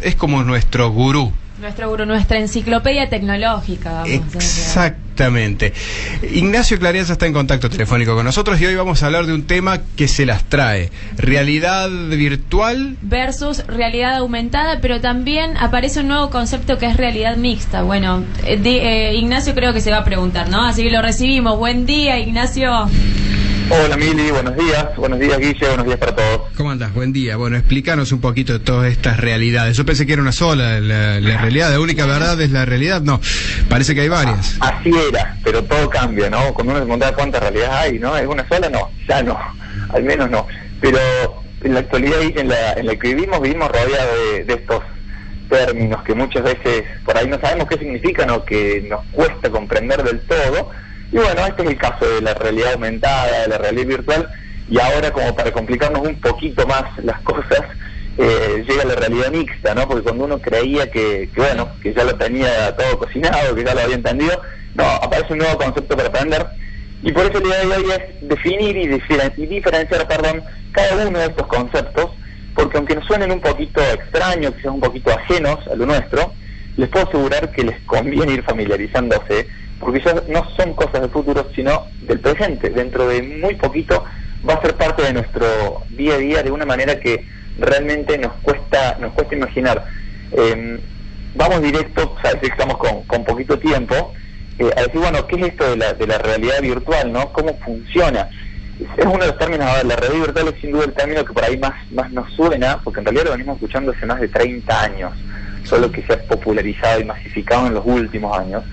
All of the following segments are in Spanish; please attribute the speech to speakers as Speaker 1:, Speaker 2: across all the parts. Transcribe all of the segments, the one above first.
Speaker 1: es como nuestro gurú.
Speaker 2: Nuestro gurú, nuestra enciclopedia tecnológica. Vamos
Speaker 1: Exactamente. Ignacio Clariaza está en contacto telefónico con nosotros y hoy vamos a hablar de un tema que se las trae. Realidad virtual
Speaker 2: versus realidad aumentada, pero también aparece un nuevo concepto que es realidad mixta. Bueno, Ignacio creo que se va a preguntar, ¿no? Así que lo recibimos. Buen día, Ignacio.
Speaker 3: Hola Mili, buenos días Guille, buenos días para todos.
Speaker 1: ¿Cómo andás? Buen día. Bueno, explícanos un poquito de todas estas realidades. Yo pensé que era una sola, la realidad, la única verdad es la realidad. No, parece que hay varias.
Speaker 3: Así era, pero todo cambia, ¿no? Cuando uno se pregunta cuántas realidades hay, ¿no? ¿Es una sola? No, ya no, al menos no. Pero en la actualidad, en la que vivimos rodeados de estos términos que muchas veces por ahí no sabemos qué significan o que nos cuesta comprender del todo. Y bueno, este es el caso de la realidad aumentada, de la realidad virtual, y ahora como para complicarnos un poquito más las cosas, llega la realidad mixta, ¿no? Porque cuando uno creía que ya lo tenía todo cocinado, que ya lo había entendido, no, aparece un nuevo concepto para aprender, y por eso la idea de hoy es definir y diferenciar, cada uno de estos conceptos, porque aunque nos suenen un poquito extraños, quizás un poquito ajenos a lo nuestro, les puedo asegurar que les conviene ir familiarizándose, porque ya no son cosas del futuro, sino del presente. Dentro de muy poquito va a ser parte de nuestro día a día de una manera que realmente nos cuesta imaginar. Vamos directo, sabes que estamos con poquito tiempo, a decir, bueno, ¿qué es esto de la realidad virtual, no? ¿Cómo funciona? Es uno de los términos, la realidad virtual es sin duda el término que por ahí más nos suena, porque en realidad lo venimos escuchando hace más de 30 años, solo que se ha popularizado y masificado en los últimos años.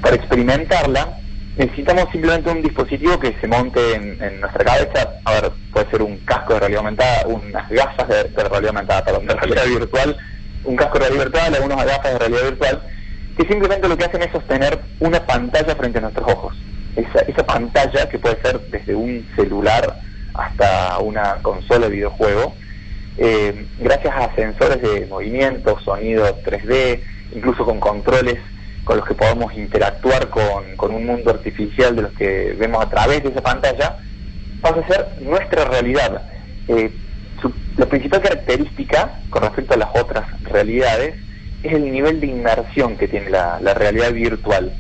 Speaker 3: Para experimentarla necesitamos simplemente un dispositivo que se monte en nuestra cabeza. A ver, puede ser un casco de realidad aumentada, unas gafas de realidad aumentada, perdón, de realidad virtual, un casco de realidad virtual, algunas gafas de realidad virtual, que simplemente lo que hacen es sostener una pantalla frente a nuestros ojos. Esa pantalla, que puede ser desde un celular hasta una consola de videojuego, gracias a sensores de movimiento, sonido 3D, incluso con controles con los que podamos interactuar con un mundo artificial de los que vemos a través de esa pantalla, pasa a ser nuestra realidad. La principal característica con respecto a las otras realidades es el nivel de inmersión que tiene la realidad virtual.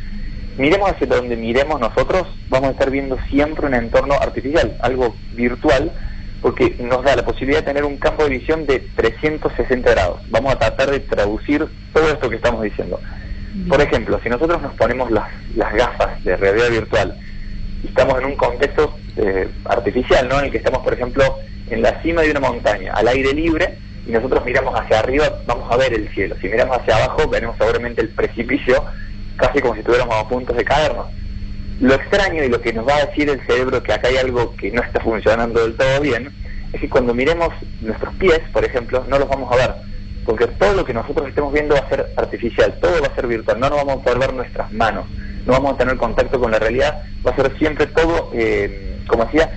Speaker 3: Miremos hacia donde miremos nosotros, vamos a estar viendo siempre un entorno artificial, algo virtual, porque nos da la posibilidad de tener un campo de visión de 360 grados. Vamos a tratar de traducir todo esto que estamos diciendo. Por ejemplo, si nosotros nos ponemos las gafas de realidad virtual y estamos en un contexto artificial, ¿no? En el que estamos, por ejemplo, en la cima de una montaña, al aire libre, y nosotros miramos hacia arriba, vamos a ver el cielo. Si miramos hacia abajo, veremos seguramente el precipicio, casi como si estuviéramos a punto de caernos. Lo extraño y lo que nos va a decir el cerebro que acá hay algo que no está funcionando del todo bien, es que cuando miremos nuestros pies, por ejemplo, no los vamos a ver, porque todo lo que nosotros estemos viendo va a ser artificial, todo va a ser virtual, no nos vamos a poder ver nuestras manos, no vamos a tener contacto con la realidad, va a ser siempre todo, como decía,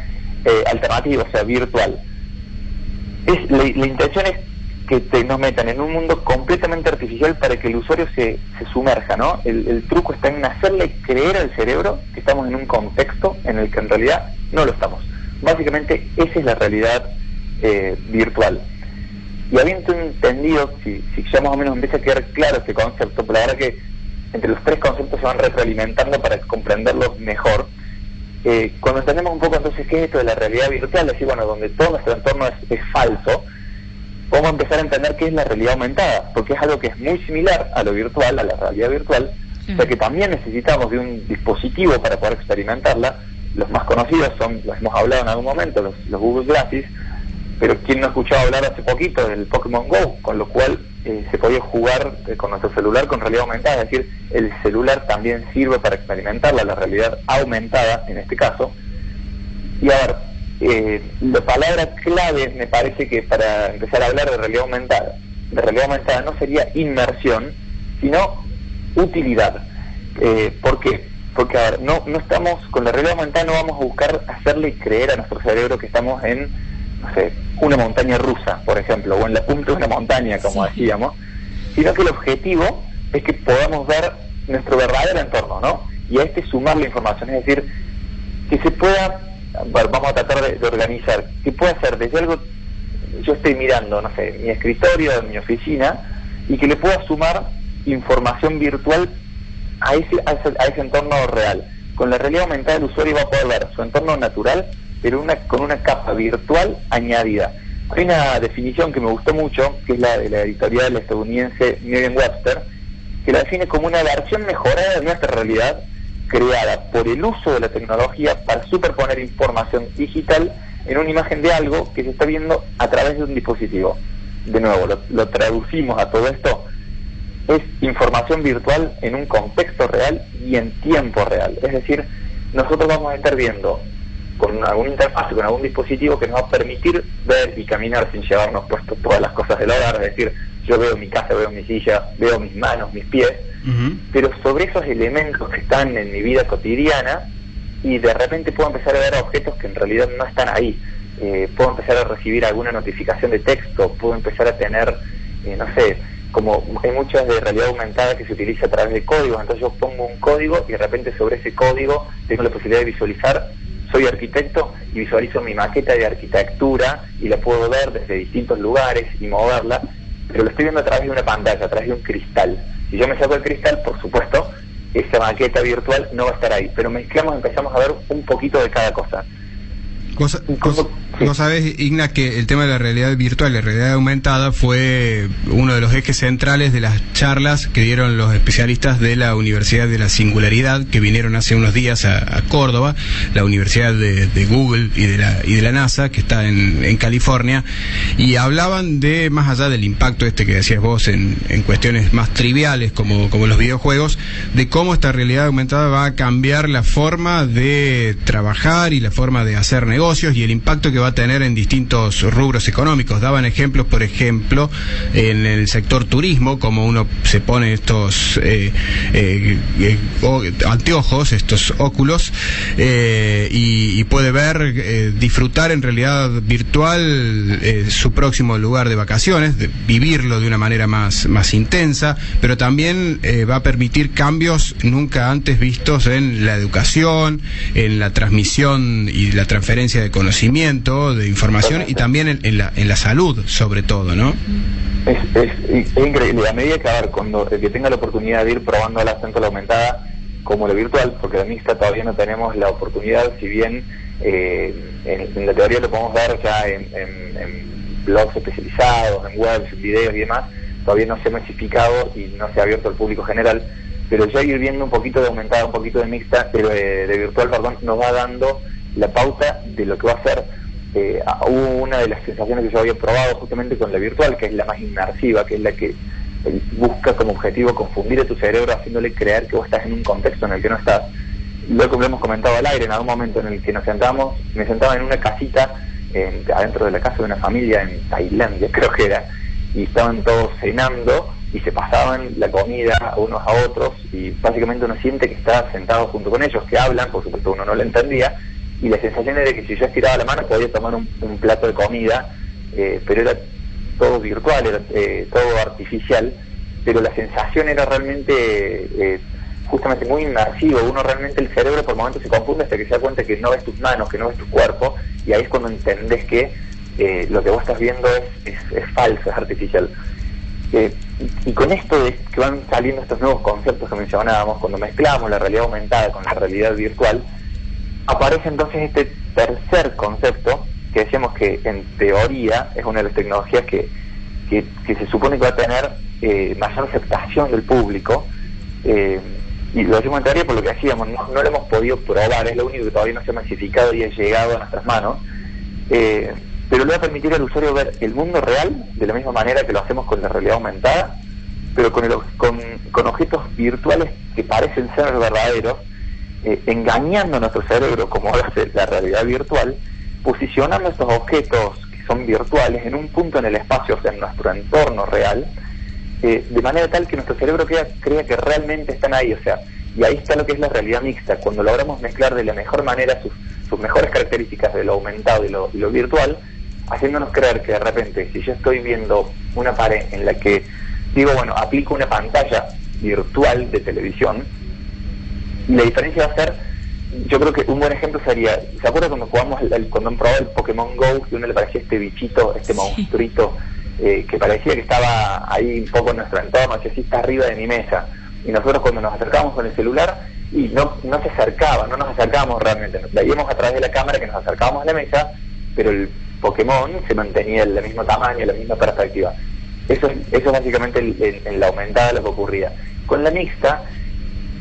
Speaker 3: alternativo, o sea, virtual. La intención es que nos metan en un mundo completamente artificial para que el usuario se sumerja, ¿no? El truco está en hacerle creer al cerebro que estamos en un contexto en el que en realidad no lo estamos. Básicamente esa es la realidad virtual. Y habiendo entendido, si ya más o menos empieza a quedar claro este concepto, pero la verdad que entre los tres conceptos se van retroalimentando para comprenderlos mejor, cuando entendemos un poco entonces qué es esto de la realidad virtual, es decir, bueno, donde todo nuestro entorno es falso, podemos empezar a entender qué es la realidad aumentada, porque es algo que es muy similar a lo virtual, a la realidad virtual, o sea que también necesitamos de un dispositivo para poder experimentarla. Los más conocidos son, los hemos hablado en algún momento, los Google Glasses, pero ¿quién no ha escuchado hablar hace poquito del Pokémon Go? Con lo cual se podía jugar con nuestro celular con realidad aumentada, es decir, el celular también sirve para experimentarla, la realidad aumentada en este caso. Y a ver, la palabra clave me parece que para empezar a hablar de realidad aumentada no sería inmersión, sino utilidad. ¿Por qué? Porque a ver, no estamos, con la realidad aumentada no vamos a buscar hacerle creer a nuestro cerebro que estamos en, no sé, una montaña rusa, por ejemplo, o en la punta de una montaña, como decíamos, sino que el objetivo es que podamos ver nuestro verdadero entorno, ¿no? Y a este sumar la información, es decir, que se pueda, bueno, vamos a tratar de organizar, que pueda ser desde algo, yo estoy mirando, no sé, mi escritorio, mi oficina, y que le pueda sumar información virtual a ese entorno real. Con la realidad aumentada el usuario va a poder ver su entorno natural, pero con una capa virtual añadida. Hay una definición que me gustó mucho, que es la de la editorial estadounidense Merriam-Webster, que la define como una versión mejorada de nuestra realidad, creada por el uso de la tecnología para superponer información digital en una imagen de algo que se está viendo a través de un dispositivo. De nuevo, lo traducimos a todo esto, es información virtual en un contexto real y en tiempo real. Es decir, nosotros vamos a estar viendo con algún interfaz, con algún dispositivo que nos va a permitir ver y caminar sin llevarnos puestos todas las cosas del hogar. Es decir, yo veo mi casa, veo mi silla, veo mis manos, mis pies, pero sobre esos elementos que están en mi vida cotidiana, y de repente puedo empezar a ver objetos que en realidad no están ahí. Puedo empezar a recibir alguna notificación de texto, puedo empezar a tener, no sé, como hay muchas de realidad aumentada que se utiliza a través de códigos, entonces yo pongo un código y de repente sobre ese código tengo la posibilidad de visualizar, soy arquitecto y visualizo mi maqueta de arquitectura y la puedo ver desde distintos lugares y moverla, pero lo estoy viendo a través de una pantalla, a través de un cristal. Si yo me saco el cristal, por supuesto, esa maqueta virtual no va a estar ahí, pero empezamos a ver un poquito de cada cosa.
Speaker 1: Vos sabés, Igna, que el tema de la realidad virtual, la realidad aumentada, fue uno de los ejes centrales de las charlas que dieron los especialistas de la Universidad de la Singularidad, que vinieron hace unos días a Córdoba, la Universidad de Google y de la NASA, que está en California, y hablaban de, más allá del impacto que decías vos en cuestiones más triviales como los videojuegos, de cómo esta realidad aumentada va a cambiar la forma de trabajar y la forma de hacer negocios, y el impacto que va a tener en distintos rubros económicos. Daban ejemplos, por ejemplo, en el sector turismo, como uno se pone estos anteojos, estos óculos, y puede ver, disfrutar en realidad virtual su próximo lugar de vacaciones, vivirlo de una manera más intensa, pero también va a permitir cambios nunca antes vistos en la educación, en la transmisión y la transferencia de conocimiento, de información, y también en la salud, sobre todo, ¿no?
Speaker 3: Es increíble. A medida que, cuando el que tenga la oportunidad de ir probando tanto la aumentada como la virtual, porque la mixta todavía no tenemos la oportunidad, si bien en la teoría lo podemos ver ya en blogs especializados, en webs, en videos y demás, todavía no se ha masificado y no se ha abierto al público general, pero ya ir viendo un poquito de aumentada, un poquito de mixta, pero de virtual, nos va dando la pauta de lo que va a ser. Hubo una de las sensaciones que yo había probado justamente con la virtual, que es la más inmersiva, que es la que busca como objetivo confundir a tu cerebro, haciéndole creer que vos estás en un contexto en el que no estás. Luego, lo hemos comentado al aire, en algún momento en el que me sentaba en una casita adentro de la casa de una familia en Tailandia, creo que era, y estaban todos cenando y se pasaban la comida unos a otros, y básicamente uno siente que está sentado junto con ellos, que hablan, por supuesto uno no lo entendía, y la sensación era que si yo estiraba la mano podía tomar un plato de comida, pero era todo virtual, era todo artificial, pero la sensación era realmente justamente muy inmersivo. Uno realmente, el cerebro por momentos se confunde hasta que se da cuenta que no ves tus manos, que no ves tu cuerpo, y ahí es cuando entendés que lo que vos estás viendo es falso, es artificial. Y con esto de que van saliendo estos nuevos conceptos que mencionábamos, cuando mezclamos la realidad aumentada con la realidad virtual, aparece entonces este tercer concepto, que decíamos que en teoría es una de las tecnologías que se supone que va a tener mayor aceptación del público, y lo decimos en teoría por lo que decíamos, no lo hemos podido probar, es lo único que todavía no se ha masificado y ha llegado a nuestras manos, pero le va a permitir al usuario ver el mundo real de la misma manera que lo hacemos con la realidad aumentada, pero con objetos virtuales que parecen ser verdaderos, engañando a nuestro cerebro como hace la realidad virtual, posicionando estos objetos que son virtuales en un punto en el espacio, o sea, en nuestro entorno real, de manera tal que nuestro cerebro crea que realmente están ahí, o sea, y ahí está lo que es la realidad mixta, cuando logramos mezclar de la mejor manera sus mejores características de lo aumentado y lo virtual, haciéndonos creer que de repente, si yo estoy viendo una pared en la que digo, bueno, aplico una pantalla virtual de televisión, y la diferencia va a ser, yo creo que un buen ejemplo sería, ¿se acuerdan cuando jugamos, cuando han probado el Pokémon GO, que a uno le parecía este bichito, este monstruito que parecía que estaba ahí un poco en nuestro entorno, que sí está arriba de mi mesa. Y nosotros cuando nos acercábamos con el celular, y no se acercaba, no nos acercábamos realmente, nos veíamos a través de la cámara que nos acercábamos a la mesa, pero el Pokémon se mantenía del mismo tamaño, la misma perspectiva. Eso es básicamente en la aumentada lo que ocurría. Con la mixta,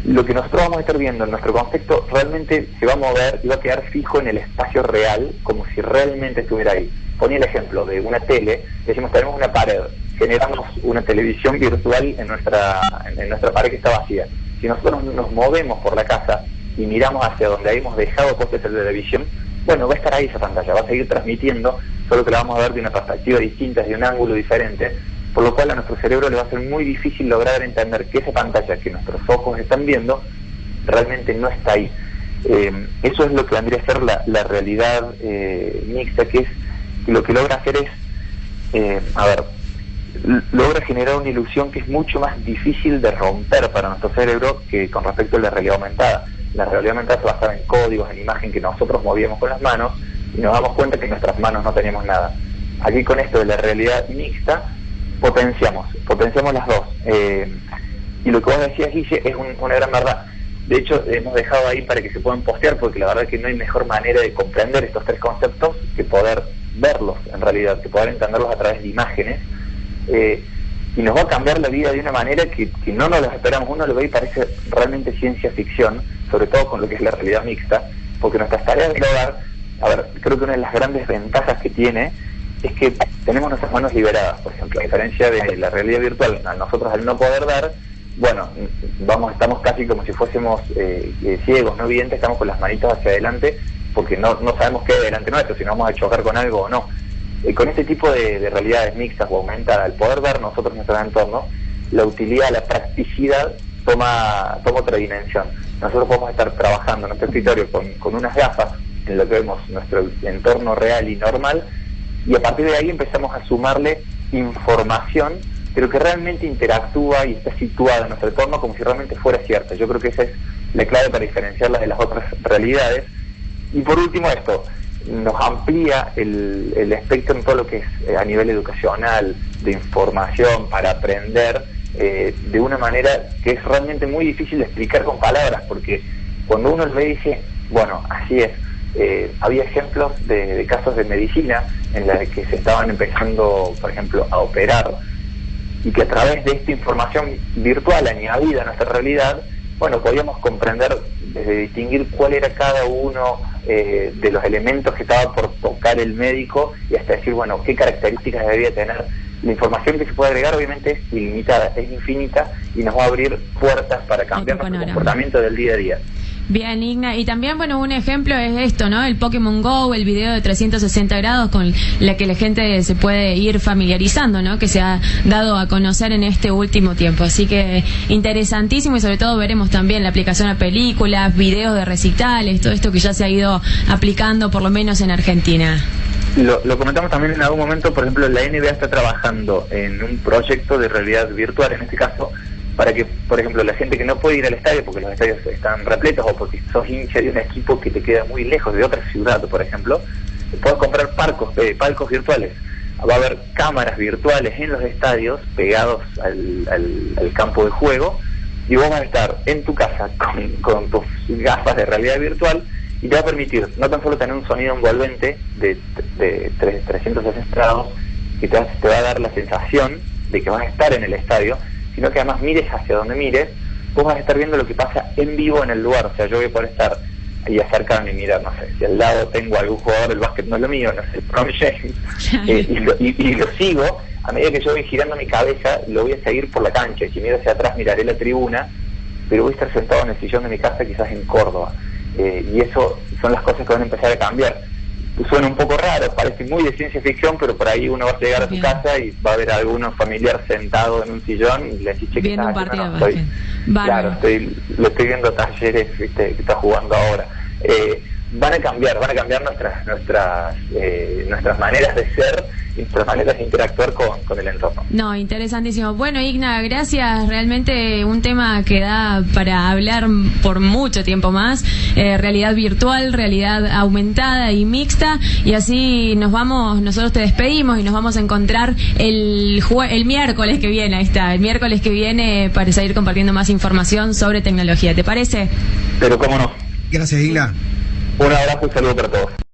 Speaker 3: lo que nosotros vamos a estar viendo en nuestro concepto realmente se va a mover y va a quedar fijo en el espacio real, como si realmente estuviera ahí. Ponía el ejemplo de una tele, decimos tenemos una pared, generamos una televisión virtual en nuestra pared que está vacía. Si nosotros nos movemos por la casa y miramos hacia donde habíamos dejado puesta esa televisión, bueno, va a estar ahí esa pantalla, va a seguir transmitiendo, solo que la vamos a ver de una perspectiva distinta, de un ángulo diferente, por lo cual a nuestro cerebro le va a ser muy difícil lograr entender que esa pantalla que nuestros ojos están viendo realmente no está ahí. Eso es lo que vendría a ser la realidad mixta, que es lo que logra hacer es, logra generar una ilusión que es mucho más difícil de romper para nuestro cerebro que con respecto a la realidad aumentada. La realidad aumentada se basaba en códigos, en imagen que nosotros movíamos con las manos y nos damos cuenta que en nuestras manos no teníamos nada. Aquí con esto de la realidad mixta potenciamos las dos. Y lo que vos decías, Guille, es una gran verdad. De hecho, hemos dejado ahí para que se puedan postear, porque la verdad es que no hay mejor manera de comprender estos tres conceptos que poder verlos en realidad, que poder entenderlos a través de imágenes. Y nos va a cambiar la vida de una manera que no nos lo esperamos. Uno lo ve y parece realmente ciencia ficción, sobre todo con lo que es la realidad mixta, porque nuestras tareas del hogar, creo que una de las grandes ventajas que tiene es que tenemos nuestras manos liberadas. Por ejemplo, a diferencia de la realidad virtual, nosotros al no poder dar, bueno, estamos casi como si fuésemos ciegos, no videntes, estamos con las manitos hacia adelante, porque no sabemos qué hay delante nuestro, si nos vamos a chocar con algo o no. Con este tipo de realidades mixtas o aumentadas, al poder ver nosotros nuestro entorno, la utilidad, la practicidad toma otra dimensión. Nosotros podemos estar trabajando en nuestro escritorio con unas gafas en lo que vemos nuestro entorno real y normal, y a partir de ahí empezamos a sumarle información, pero que realmente interactúa y está situada en nuestro entorno como si realmente fuera cierta. Yo creo que esa es la clave para diferenciarla de las otras realidades. Y por último esto, nos amplía el espectro en todo lo que es a nivel educacional, de información, para aprender de una manera que es realmente muy difícil de explicar con palabras, porque cuando uno lo ve y dice, bueno, así es. Había ejemplos de casos de medicina en los que se estaban empezando, por ejemplo, a operar, y que a través de esta información virtual añadida a nuestra realidad, bueno, podíamos comprender, desde distinguir cuál era cada uno de los elementos que estaba por tocar el médico, y hasta decir, bueno, qué características debía tener. La información que se puede agregar obviamente es ilimitada, es infinita, y nos va a abrir puertas para cambiar nuestro comportamiento del día a día.
Speaker 2: Bien, Igna. Y también, bueno, un ejemplo es esto, ¿no? El Pokémon Go, el video de 360 grados con la que la gente se puede ir familiarizando, ¿no? Que se ha dado a conocer en este último tiempo. Así que interesantísimo, y sobre todo veremos también la aplicación a películas, videos de recitales, todo esto que ya se ha ido aplicando, por lo menos en Argentina.
Speaker 3: Lo comentamos también en algún momento. Por ejemplo, la NBA está trabajando en un proyecto de realidad virtual, en este caso, para que, por ejemplo, la gente que no puede ir al estadio porque los estadios están repletos, o porque sos hincha de un equipo que te queda muy lejos de otra ciudad, por ejemplo, puedes comprar palcos virtuales. Va a haber cámaras virtuales en los estadios pegados al campo de juego, y vos vas a estar en tu casa con tus gafas de realidad virtual, y te va a permitir no tan solo tener un sonido envolvente de 360 grados, que te va a dar la sensación de que vas a estar en el estadio, sino que además mires hacia donde mires, vos vas a estar viendo lo que pasa en vivo en el lugar. O sea, yo voy a poder estar y acercarme y mirar, no sé, si al lado tengo algún jugador del básquet, no es lo mío, no sé, Ron James, y lo sigo. A medida que yo voy girando mi cabeza, lo voy a seguir por la cancha, y si miro hacia atrás miraré la tribuna, pero voy a estar sentado en el sillón de mi casa, quizás en Córdoba. Y eso son las cosas que van a empezar a cambiar. Suena un poco raro, parece muy de ciencia ficción, pero por ahí uno va a llegar a su casa y va a ver a alguno familiar sentado en un sillón y le dice, che,
Speaker 2: viendo un partido de
Speaker 3: básquet. Claro, lo estoy viendo Talleres, ¿viste? Que está jugando ahora. van a cambiar nuestras maneras de ser y nuestras maneras de interactuar con el entorno.
Speaker 2: No, interesantísimo. Bueno, Igna, gracias. Realmente un tema que da para hablar por mucho tiempo más. Realidad virtual, realidad aumentada y mixta. Y así nosotros te despedimos y nos vamos a encontrar el miércoles que viene. Ahí está, el miércoles que viene para seguir compartiendo más información sobre tecnología. ¿Te parece?
Speaker 3: Pero cómo no.
Speaker 1: Gracias, Igna.
Speaker 3: Un abrazo y saludo para todos.